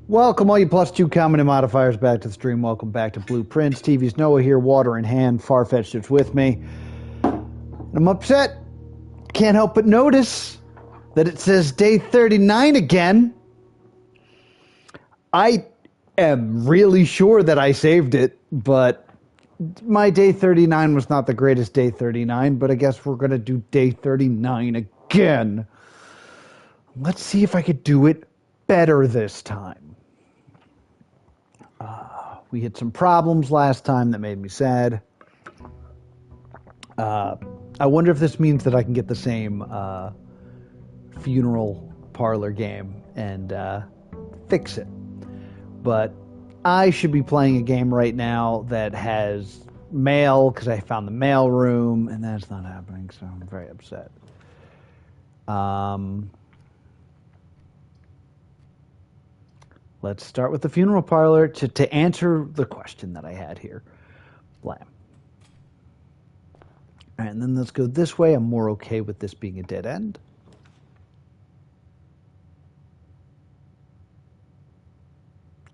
Welcome, all you +2 comedy modifiers, back to the stream. Welcome back to Blueprints. TV's Noah here, water in hand. Farfetched is with me. I'm upset. Can't help but notice that it says day 39 again. I am really sure that I saved it, but my day 39 was not the greatest day 39, but I guess we're going to do day 39 again. Let's see if I could do it better this time. We had some problems last time that made me sad. I wonder if this means that I can get the same funeral parlor game and fix it. But I should be playing a game right now that has mail, because I found the mail room, and that's not happening, so I'm very upset. Let's start with the funeral parlor to answer the question that I had here. Blam. All right, and then let's go this way. I'm more okay with this being a dead end.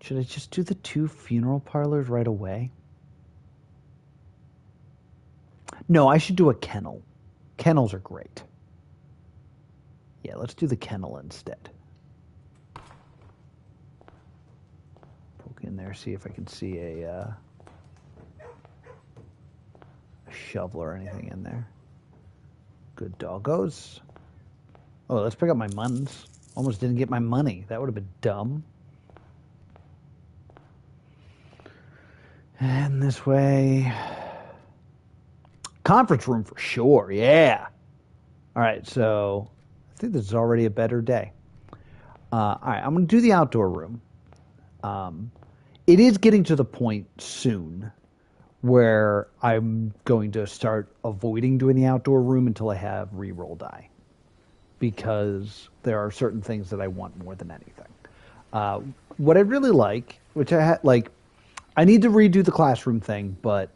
Should I just do the 2 funeral parlors right away? No, I should do a kennel. Kennels are great. Yeah, let's do the kennel instead. Poke in there, see if I can see a shovel or anything in there. Good doggos. Oh, let's pick up my muns. Almost didn't get my money. That would have been dumb. And this way. Conference room for sure, yeah. All right, so I think this is already a better day. All right, I'm going to do the outdoor room. It is getting to the point soon where I'm going to start avoiding doing the outdoor room until I have reroll die, because there are certain things that I want more than anything. What I really like, which I had, like, I need to redo the classroom thing, but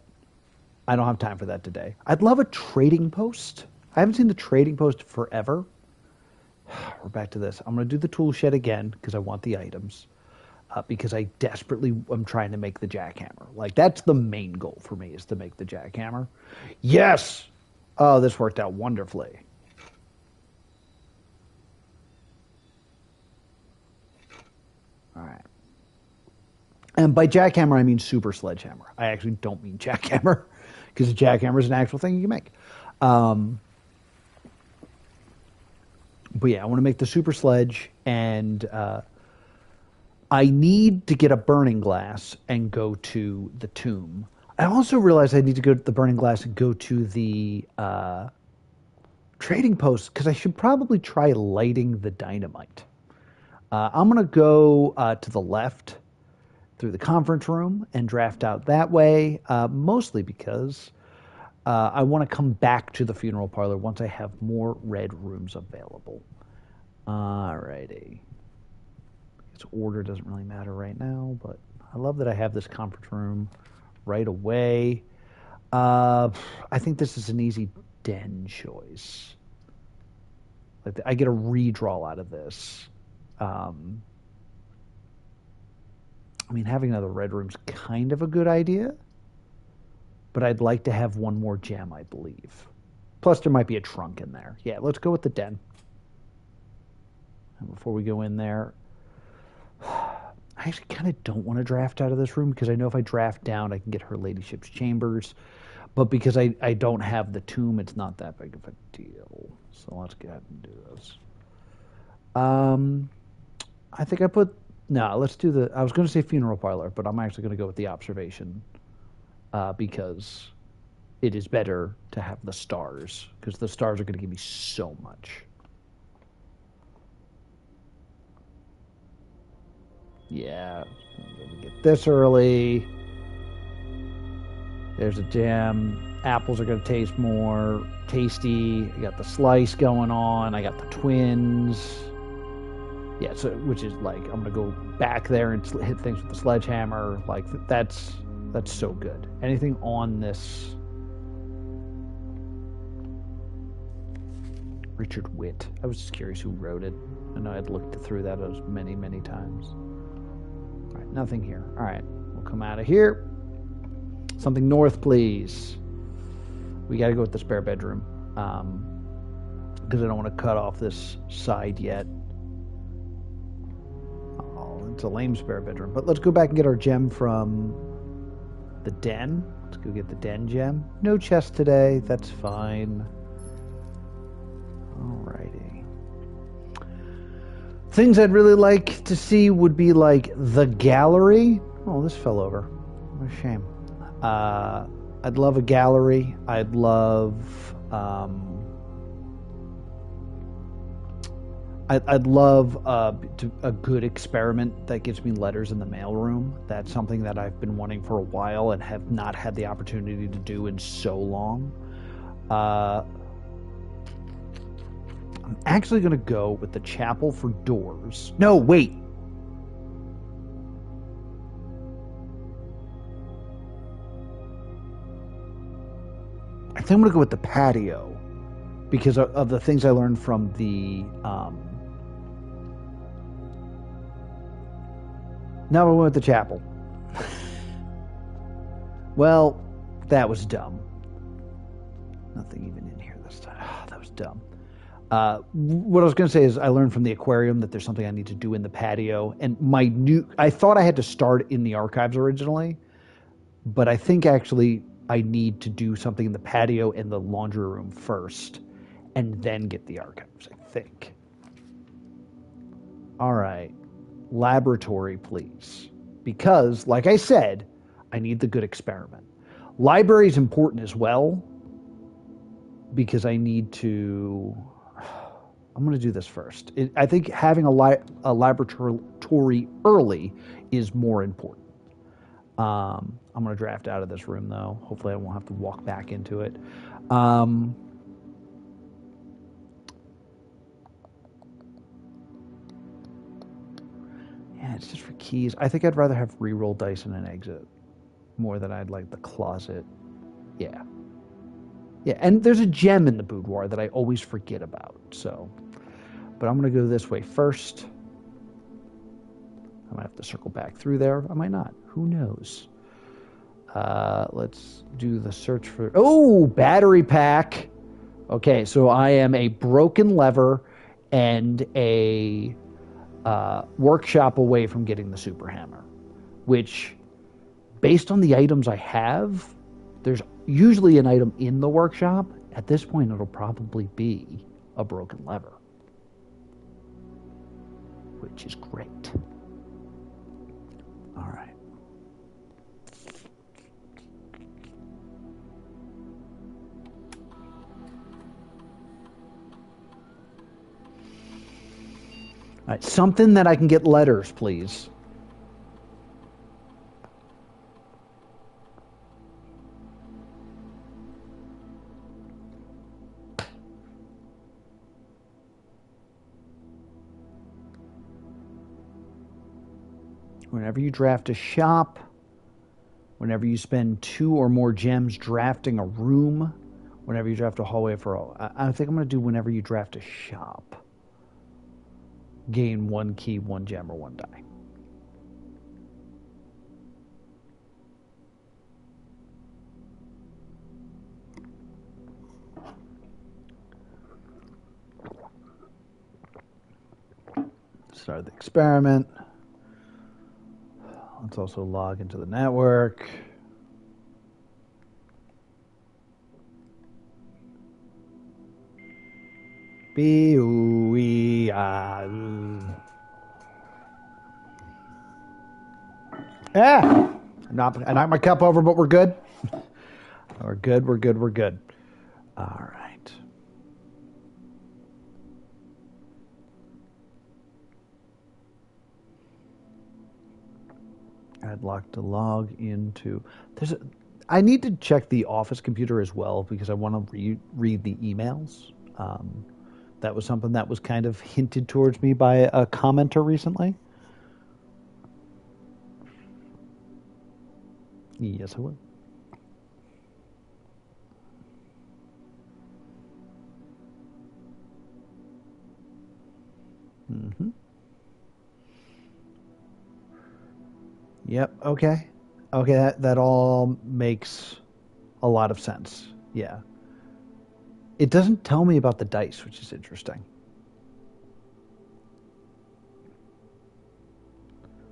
I don't have time for that today. I'd love a trading post. I haven't seen the trading post forever. We're back to this. I'm going to do the tool shed again because I want the items. Because I desperately am trying to make the jackhammer. Like, that's the main goal for me, is to make the jackhammer. Yes! Oh, this worked out wonderfully. All right. And by jackhammer, I mean super sledgehammer. I actually don't mean jackhammer, because a jackhammer is an actual thing you can make. But yeah, I want to make the super sledge, and I need to get a burning glass and go to the tomb. I also realized I need to go to the burning glass and go to the trading post, because I should probably try lighting the dynamite. I'm going to go to the left through the conference room and draft out that way, mostly because I want to come back to the funeral parlor once I have more red rooms available. Alrighty. Its order doesn't really matter right now, but I love that I have this conference room right away. I think this is an easy den choice. Like, I get a redraw out of this. I mean, having another red room's kind of a good idea, but I'd like to have one more gem, I believe. Plus, there might be a trunk in there. Yeah, let's go with the den. And before we go in there, I actually kind of don't want to draft out of this room, because I know if I draft down, I can get Her Ladyship's chambers. But because I don't have the tomb, it's not that big of a deal. So let's go ahead and do this. I think I put... No, let's do the... I was going to say funeral parlor, but I'm actually going to go with the observation. Because it is better to have the stars, because the stars are going to give me so much. Yeah, get this early. There's a gem. Apples are going to taste more tasty. I got the slice going on. I got the twins. Yeah, so which is like, I'm going to go back there and hit things with the sledgehammer. Like, that's so good. Anything on this? Richard Witt. I was just curious who wrote it. I know I'd looked through that as many, many times. Nothing here. All right. We'll come out of here. Something north, please. We got to go with the spare bedroom. Because I don't want to cut off this side yet. Oh, it's a lame spare bedroom. But let's go back and get our gem from the den. Let's go get the den gem. No chest today. That's fine. Alrighty. Things I'd really like to see would be like the gallery. Oh, this fell over. What a shame. I'd love a gallery. I'd love... I'd love a good experiment that gets me letters in the mailroom. That's something that I've been wanting for a while and have not had the opportunity to do in so long. I'm actually going to go with the chapel for doors. No, wait. I think I'm going to go with the patio because of the things I learned from the... Now we went with the chapel. Well, that was dumb. Nothing even in here this time. Oh, that was dumb. What I was going to say is I learned from the aquarium that there's something I need to do in the patio. And I thought I had to start in the archives originally, but I think actually I need to do something in the patio and the laundry room first and then get the archives, I think. All right. Laboratory, please. Because, like I said, I need the good experiment. Library is important as well because I need to... I'm going to do this first. I think having a laboratory early is more important. I'm going to draft out of this room, though. Hopefully I won't have to walk back into it. Yeah, it's just for keys. I think I'd rather have reroll dice and an exit more than I'd like the closet. Yeah. Yeah, and there's a gem in the boudoir that I always forget about, so... But I'm going to go this way first. I might have to circle back through there. I might not. Who knows? Let's do the search for... Oh, battery pack! Okay, so I am a broken lever and a workshop away from getting the super hammer, which, based on the items I have, there's usually an item in the workshop. At this point, it'll probably be a broken lever, which is great. All right. All right, something that I can get letters, please. Whenever you draft a shop, whenever you spend 2 or more gems drafting a room, whenever you draft a hallway for all, I think I'm going to do whenever you draft a shop. Gain 1 key, 1 gem, or 1 die. Start the experiment. Let's also log into the network. Yeah, I knocked my cup over, but we're good. We're good. We're good. We're good. All right. I'd like to log into. I need to check the office computer as well because I want to read the emails. That was something that was kind of hinted towards me by a commenter recently. Yes, I will. Mm-hmm. Yep. Okay. Okay. That all makes a lot of sense. Yeah. It doesn't tell me about the dice, which is interesting.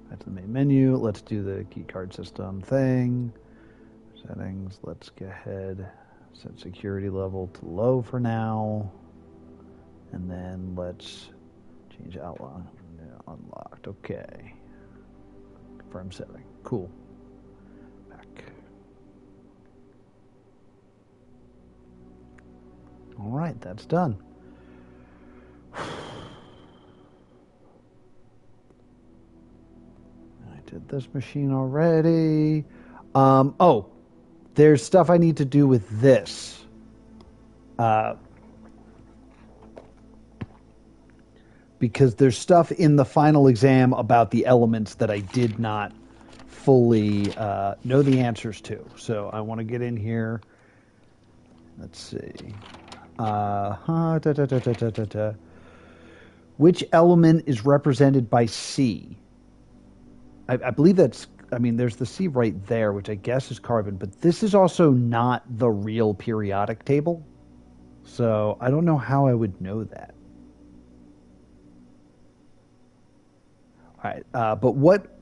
That's the main menu. Let's do the key card system thing. Settings. Let's go ahead. Set security level to low for now. And then let's change outline. Unlocked. Okay. Confirm setting. Cool. Back. All right, that's done. I did this machine already. Oh, there's stuff I need to do with this. Because there's stuff in the final exam about the elements that I did not fully know the answers to. So I want to get in here. Let's see. Which element is represented by C? I believe that's, I mean, there's the C right there, which I guess is carbon, but this is also not the real periodic table. So I don't know how I would know that. All right, but what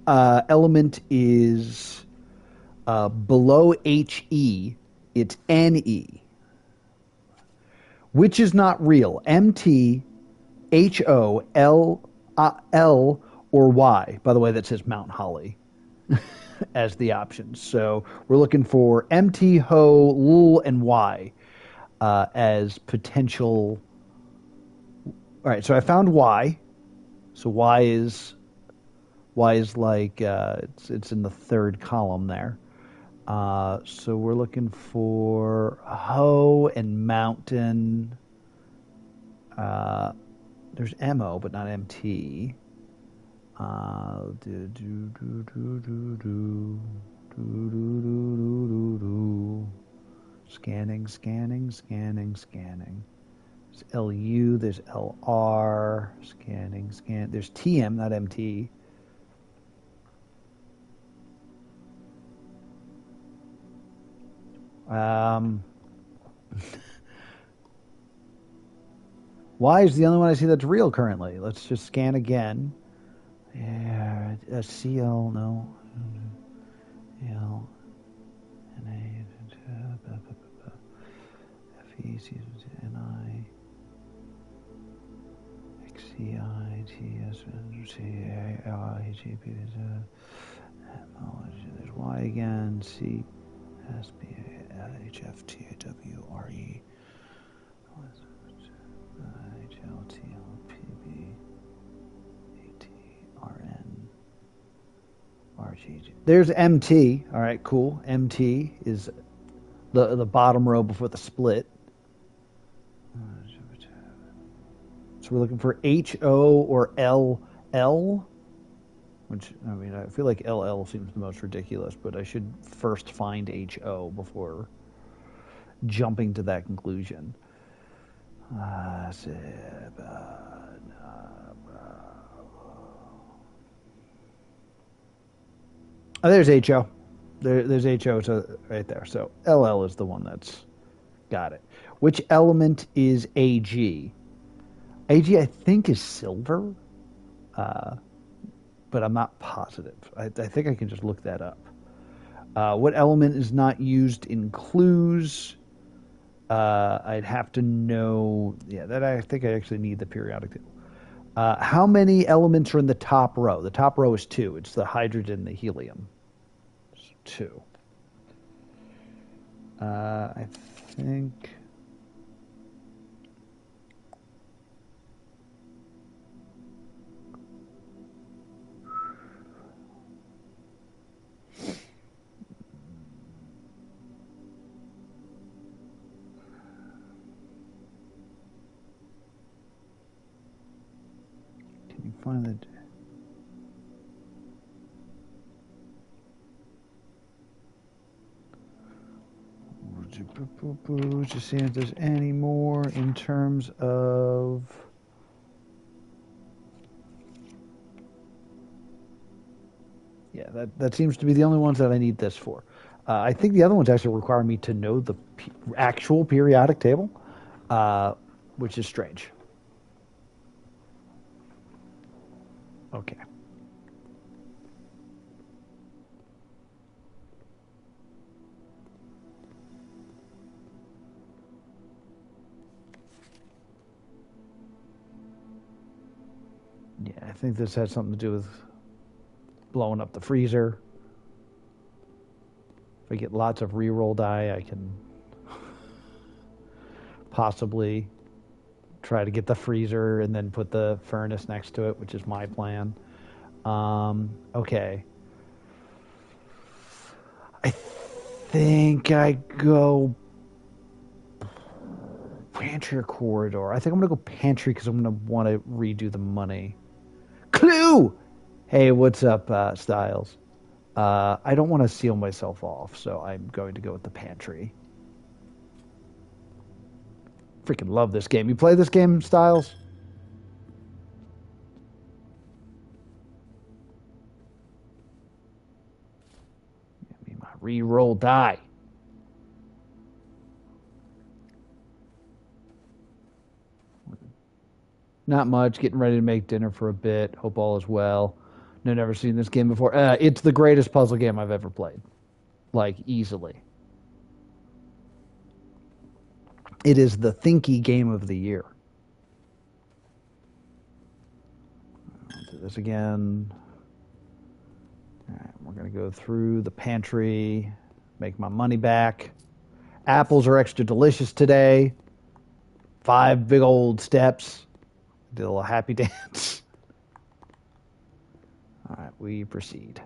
element is below HE? It's NE, which is not real. MT, HO, L, or Y. By the way, that says Mount Holly as the options. So we're looking for MT, HO, L, and Y as potential. All right, so I found Y. So Y is like it's in the third column there. So we're looking for Ho and Mountain. There's MO, but not MT. Scanning. There's LU, there's LR, scanning. There's TM, not MT. Y is the only one I see that's real currently. Let's just scan again. Yeah, CL, no. L, NA, FE, NI. There's Y again. C S B A H F T A W R E H L T L P B A T R N R G G. There's MT. All right, cool. MT is the bottom row before the split. So we're looking for HO or LL, which, I mean, I feel like LL seems the most ridiculous, but I should first find HO before jumping to that conclusion. Oh, there's HO. There's HO right there. So LL is the one that's got it. Which element is AG? AG, I think, is silver, but I'm not positive. I think I can just look that up. What element is not used in clues? I'd have to know. Yeah, that I think I actually need the periodic table. How many elements are in the top row? The top row is 2. It's the hydrogen and the helium. It's 2. I think. Can you find the? Just seeing if there's any more in terms of. Yeah, that seems to be the only ones that I need this for. I think the other ones actually require me to know the actual periodic table, which is strange. Okay. Yeah, I think this has something to do with blowing up the freezer. If I get lots of reroll die, I can possibly try to get the freezer and then put the furnace next to it, which is my plan. Okay. I think I go pantry or corridor. I think I'm going to go pantry because I'm going to want to redo the money. Clue! Hey, what's up, Styles? I don't want to seal myself off, so I'm going to go with the pantry. Freaking love this game. You play this game, Styles? Give me my re-roll die. Not much. Getting ready to make dinner for a bit. Hope all is well. No, never seen this game before. It's the greatest puzzle game I've ever played. Like, easily. It is the thinky game of the year. I'll do this again. All right, we're going to go through the pantry, make my money back. Apples are extra delicious today. 5 big old steps. Did a little happy dance. All right, we proceed.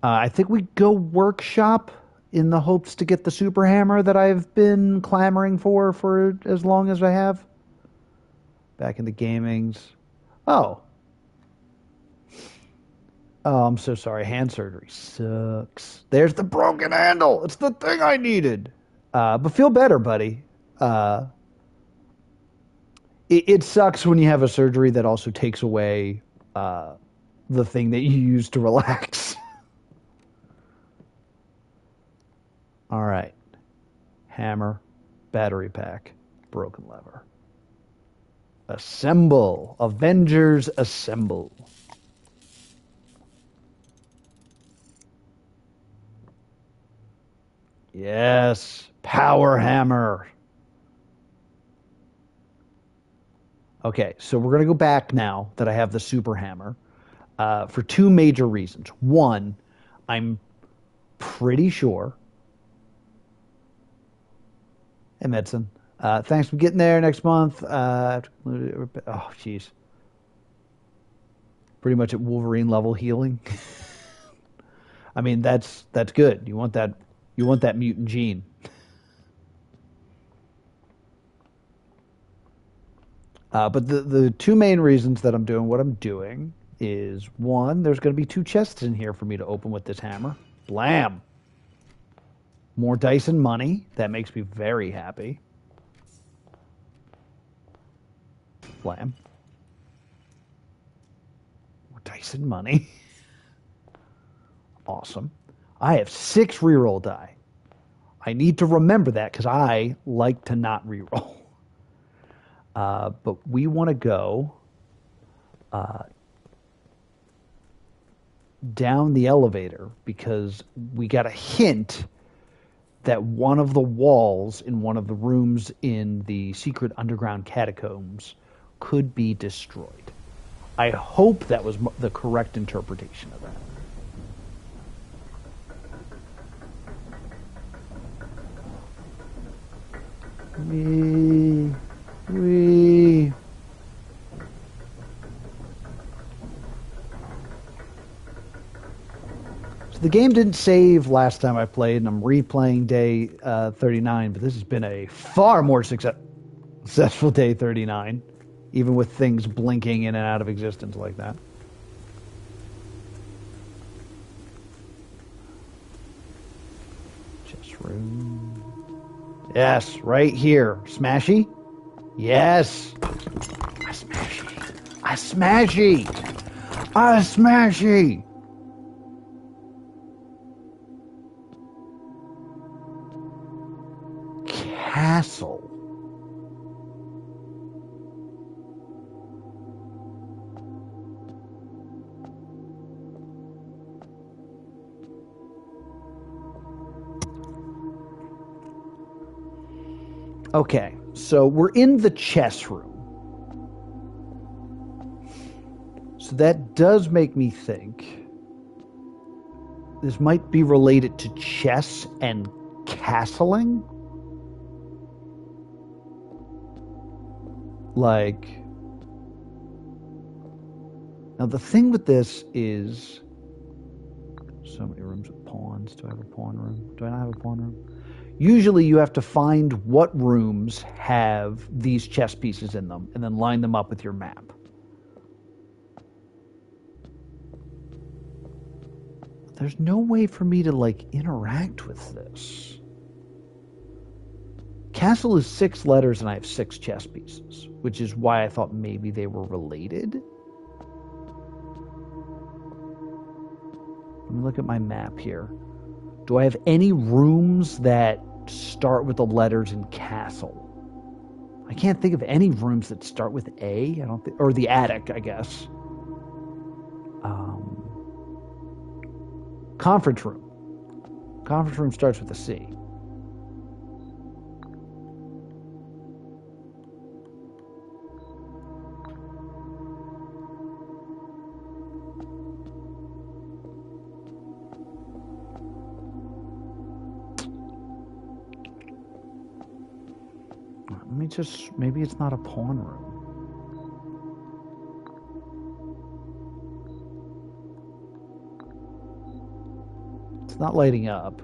I think we go workshop in the hopes to get the super hammer that I've been clamoring for as long as I have. Back in the gamings. Oh. Oh, I'm so sorry. Hand surgery sucks. There's the broken handle. It's the thing I needed. But feel better, buddy. It sucks when you have a surgery that also takes away the thing that you use to relax. All right. Hammer, battery pack, broken lever. Assemble. Avengers assemble. Yes. Power hammer. Okay, so we're going to go back now that I have the super hammer for 2 major reasons. One, I'm pretty sure. Hey, Medicine. Thanks for getting there next month. Oh, jeez. Pretty much at Wolverine level healing. I mean, that's good. You want that mutant gene. But the 2 main reasons that I'm doing what I'm doing is, 1, there's going to be 2 chests in here for me to open with this hammer. Blam! More dice and money. That makes me very happy. Blam. More dice and money. Awesome. I have 6 reroll die. I need to remember that because I like to not reroll. But we want to go down the elevator because we got a hint that one of the walls in one of the rooms in the secret underground catacombs could be destroyed. I hope that was the correct interpretation of that. We. So the game didn't save last time I played, and I'm replaying day 39, but this has been a far more successful day 39, even with things blinking in and out of existence like that. Chest room. Yes, right here. Smashy? Yes. A smashy. A smashy. Ah, smashy! Castle. Okay, so we're in the chess room. So that does make me think this might be related to chess and castling. Like, now the thing with this is so many rooms with pawns. Do I have a pawn room? Do I not have a pawn room? Usually you have to find what rooms have these chess pieces in them and then line them up with your map. There's no way for me to, like, interact with this. Castle is 6 letters and I have 6 chess pieces, which is why I thought maybe they were related. Let me look at my map here. Do I have any rooms that start with the letters in castle? I can't think of any rooms that start with A. I don't think, or the attic, I guess. Conference room. Conference room starts with a C. Let me just, maybe it's not a pawn room. It's not lighting up.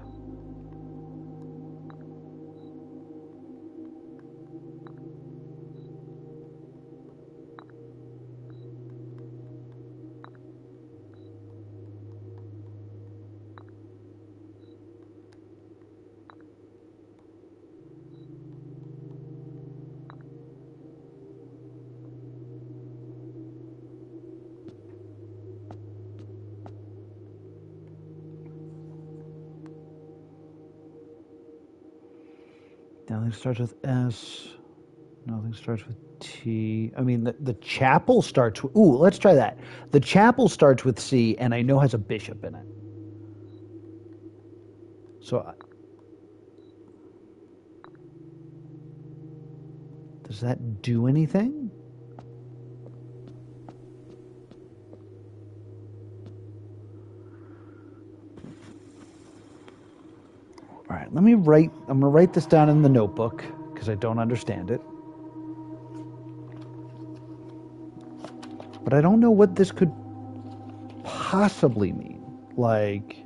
Nothing starts with S. Nothing starts with T. I mean, the chapel starts with... Ooh, let's try that. The chapel starts with C, and I know has a bishop in it. So... does that do anything? All right, let me write... I'm going to write this down in the notebook, because I don't understand it. But I don't know what this could possibly mean. Like...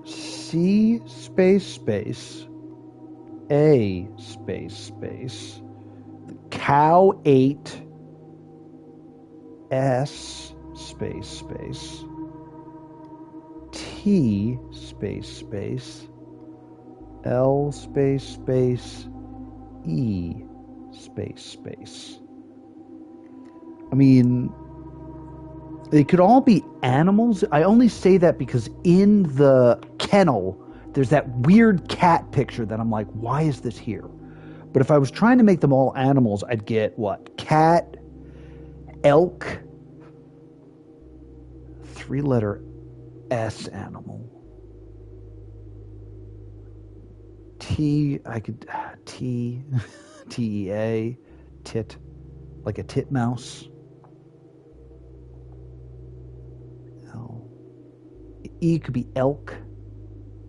C space space A space space cow 8 S space space T space space L space space E space space. I mean, they could all be animals. I only say that because in the kennel, there's that weird cat picture that I'm like, why is this here? But if I was trying to make them all animals, I'd get what? Cat, elk, 3-letter S animal. T, I could, T, T-E-A, tit, like a titmouse. E could be elk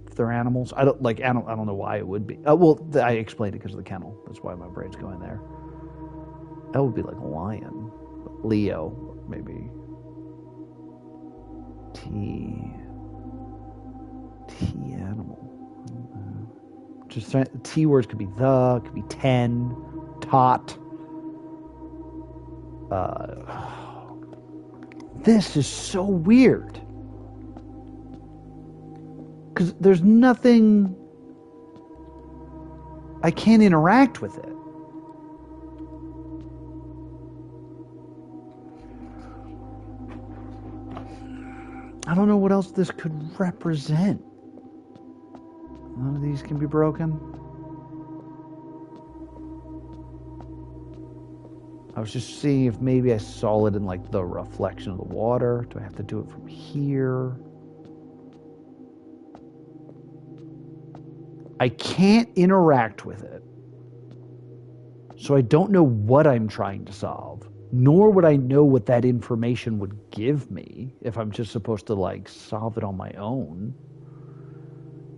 if they're animals. I don't know why it would be. Well, I explained it because of the kennel. That's why my brain's going there. That would be like a lion. Leo, maybe. T animal. Just T words could be the, could be 10, tot. This is so weird. Because there's nothing... I can't interact with it. I don't know what else this could represent. None of these can be broken. I was just seeing if maybe I saw it in like the reflection of the water. Do I have to do it from here? I can't interact with it. So I don't know what I'm trying to solve. Nor would I know what that information would give me if I'm just supposed to like solve it on my own.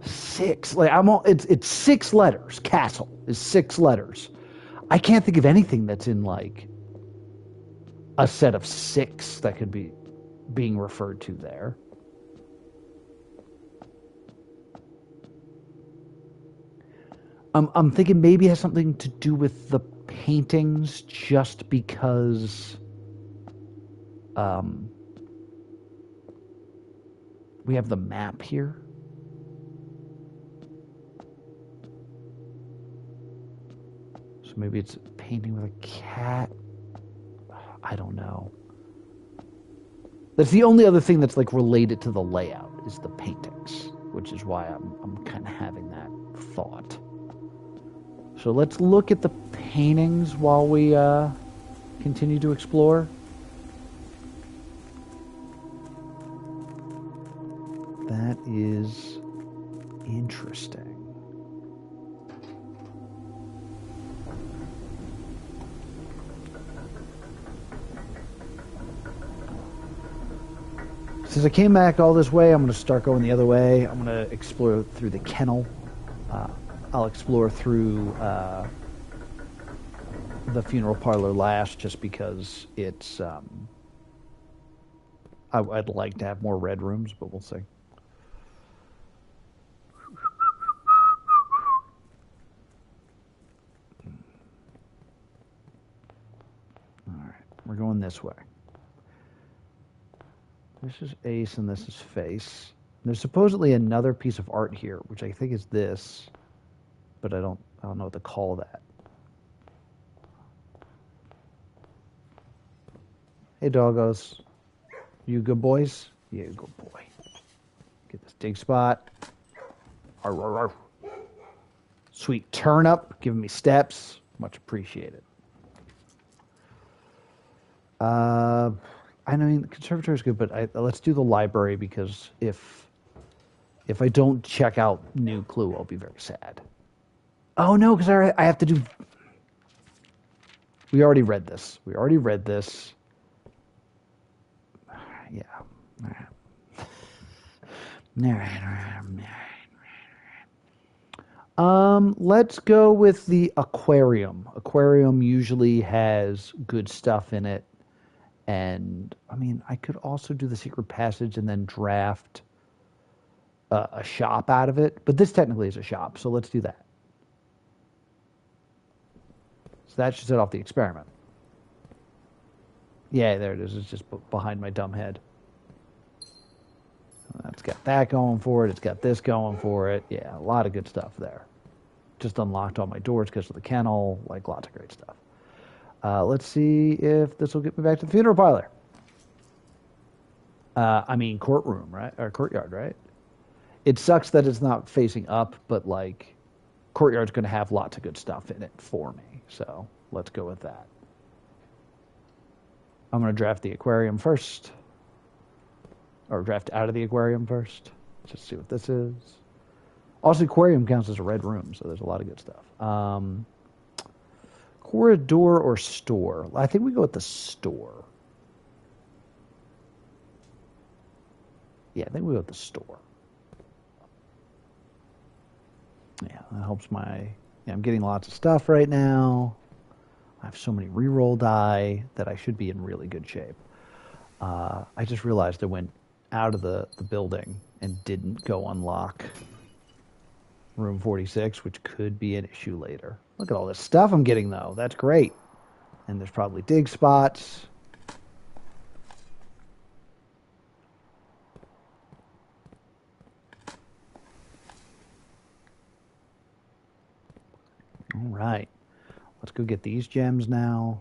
6. Like it's 6 letters. Castle is 6 letters. I can't think of anything that's in like a set of 6 that could be being referred to there. I'm thinking maybe it has something to do with the paintings, just because we have the map here. So maybe it's a painting with a cat. I don't know. That's the only other thing that's like related to the layout is the paintings, which is why I'm kind of having that thought. So let's look at the paintings while we continue to explore. That is interesting. Since I came back all this way, I'm going to start going the other way. I'm going to explore through the kennel. I'll explore through the funeral parlor last, just because it's... I'd like to have more red rooms, but we'll see. All right, we're going this way. This is Ace and this is Face. There's supposedly another piece of art here, which I think is this, but I don't know what to call that. Hey, doggos. You good boys? Yeah, good boy. Get this dig spot. Arr, arr, arr. Sweet turnip, giving me steps. Much appreciated. I mean, the conservatory is good, but let's do the library, because if I don't check out new clue, I'll be very sad. Oh no, because I have to do. We already read this. Yeah. All right. Let's go with the aquarium. Aquarium usually has good stuff in it. And, I mean, I could also do the secret passage and then draft a shop out of it. But this technically is a shop, so let's do that. So that should set off the experiment. Yeah, there it is. It's just behind my dumb head. It's got that going for it. It's got this going for it. Yeah, a lot of good stuff there. Just unlocked all my doors because of the kennel. Like, lots of great stuff. Let's see if this will get me back to the funeral parlor. I mean, courtroom, right? Or courtyard, right? It sucks that it's not facing up, but, like, courtyard's going to have lots of good stuff in it for me. So let's go with that. I'm going to draft the aquarium first. Or draft out of the aquarium first. Just see what this is. Also, aquarium counts as a red room, so there's a lot of good stuff. Corridor or store? I think we go with the store. Yeah, I think we go with the store. Yeah, that helps my... Yeah, I'm getting lots of stuff right now. I have so many reroll die that I should be in really good shape. I just realized I went out of the building and didn't go unlock room 46, which could be an issue later. Look at all this stuff I'm getting, though. That's great. And there's probably dig spots. All right. Let's go get these gems now.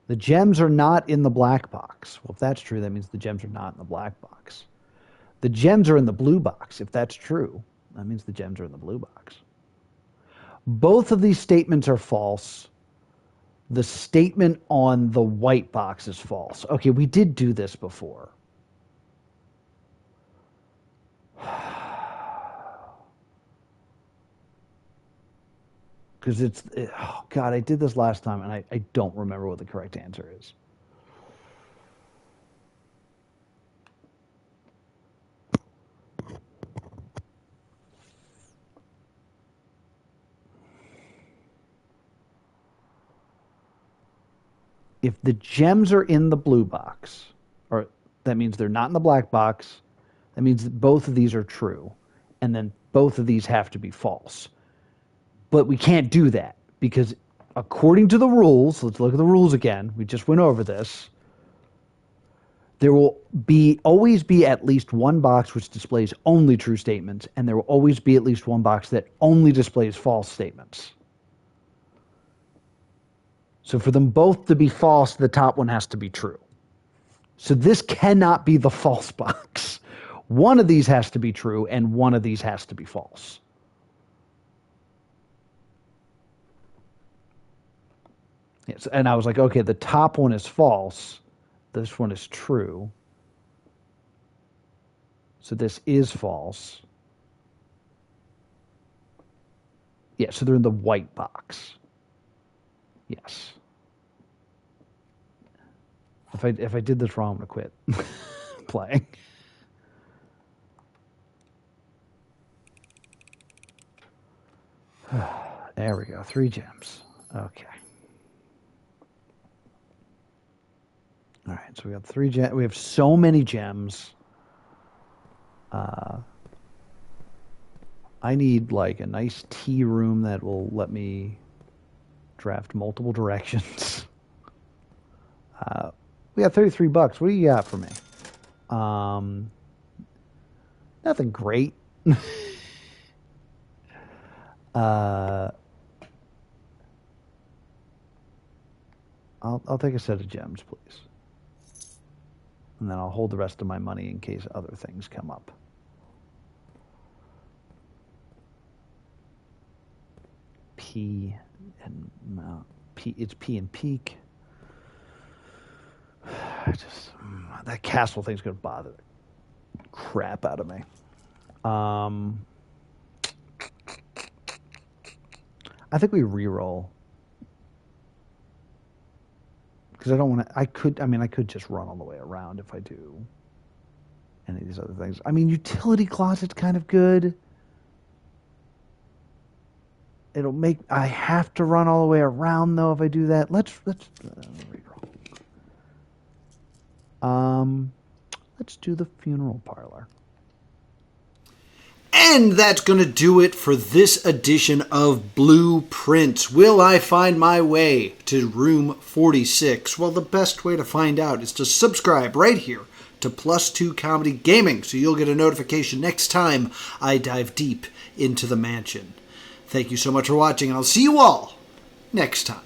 The gems are not in the black box. Well, if that's true, that means the gems are not in the black box. The gems are in the blue box. If that's true, that means the gems are in the blue box. Both of these statements are false. The statement on the white box is false. Okay, we did do this before. Because oh God, I did this last time and I don't remember what the correct answer is. If the gems are in the blue box, or that means they're not in the black box, that means that both of these are true, and then both of these have to be false. But we can't do that because according to the rules, let's look at the rules again. We just went over this. There will always be at least one box which displays only true statements, and there will always be at least one box that only displays false statements. So for them both to be false, the top one has to be true. So this cannot be the false box. One of these has to be true, and one of these has to be false. Yes, and I was like, okay, the top one is false. This one is true. So this is false. Yeah, so they're in the white box. Yes. If I did this wrong, I'm going to quit playing. There we go. 3 gems. Okay. All right, so we got 3 gems. We have so many gems. I need like a nice tea room that will let me draft multiple directions. We got $33. What do you got for me? Nothing great. I'll take a set of gems, please. And then I'll hold the rest of my money in case other things come up. P and P. It's P and peak. That castle thing's gonna bother the crap out of me. I think we re-roll because I don't want to. I could just run all the way around if I do any of these other things. I mean, utility closet's kind of good. It'll make. I have to run all the way around though if I do that. Let's re-roll. Let's do the funeral parlor. And that's going to do it for this edition of Blueprints. Will I find my way to room 46? Well, the best way to find out is to subscribe right here to Plus 2 Comedy Gaming so you'll get a notification next time I dive deep into the mansion. Thank you so much for watching, and I'll see you all next time.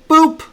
Boop!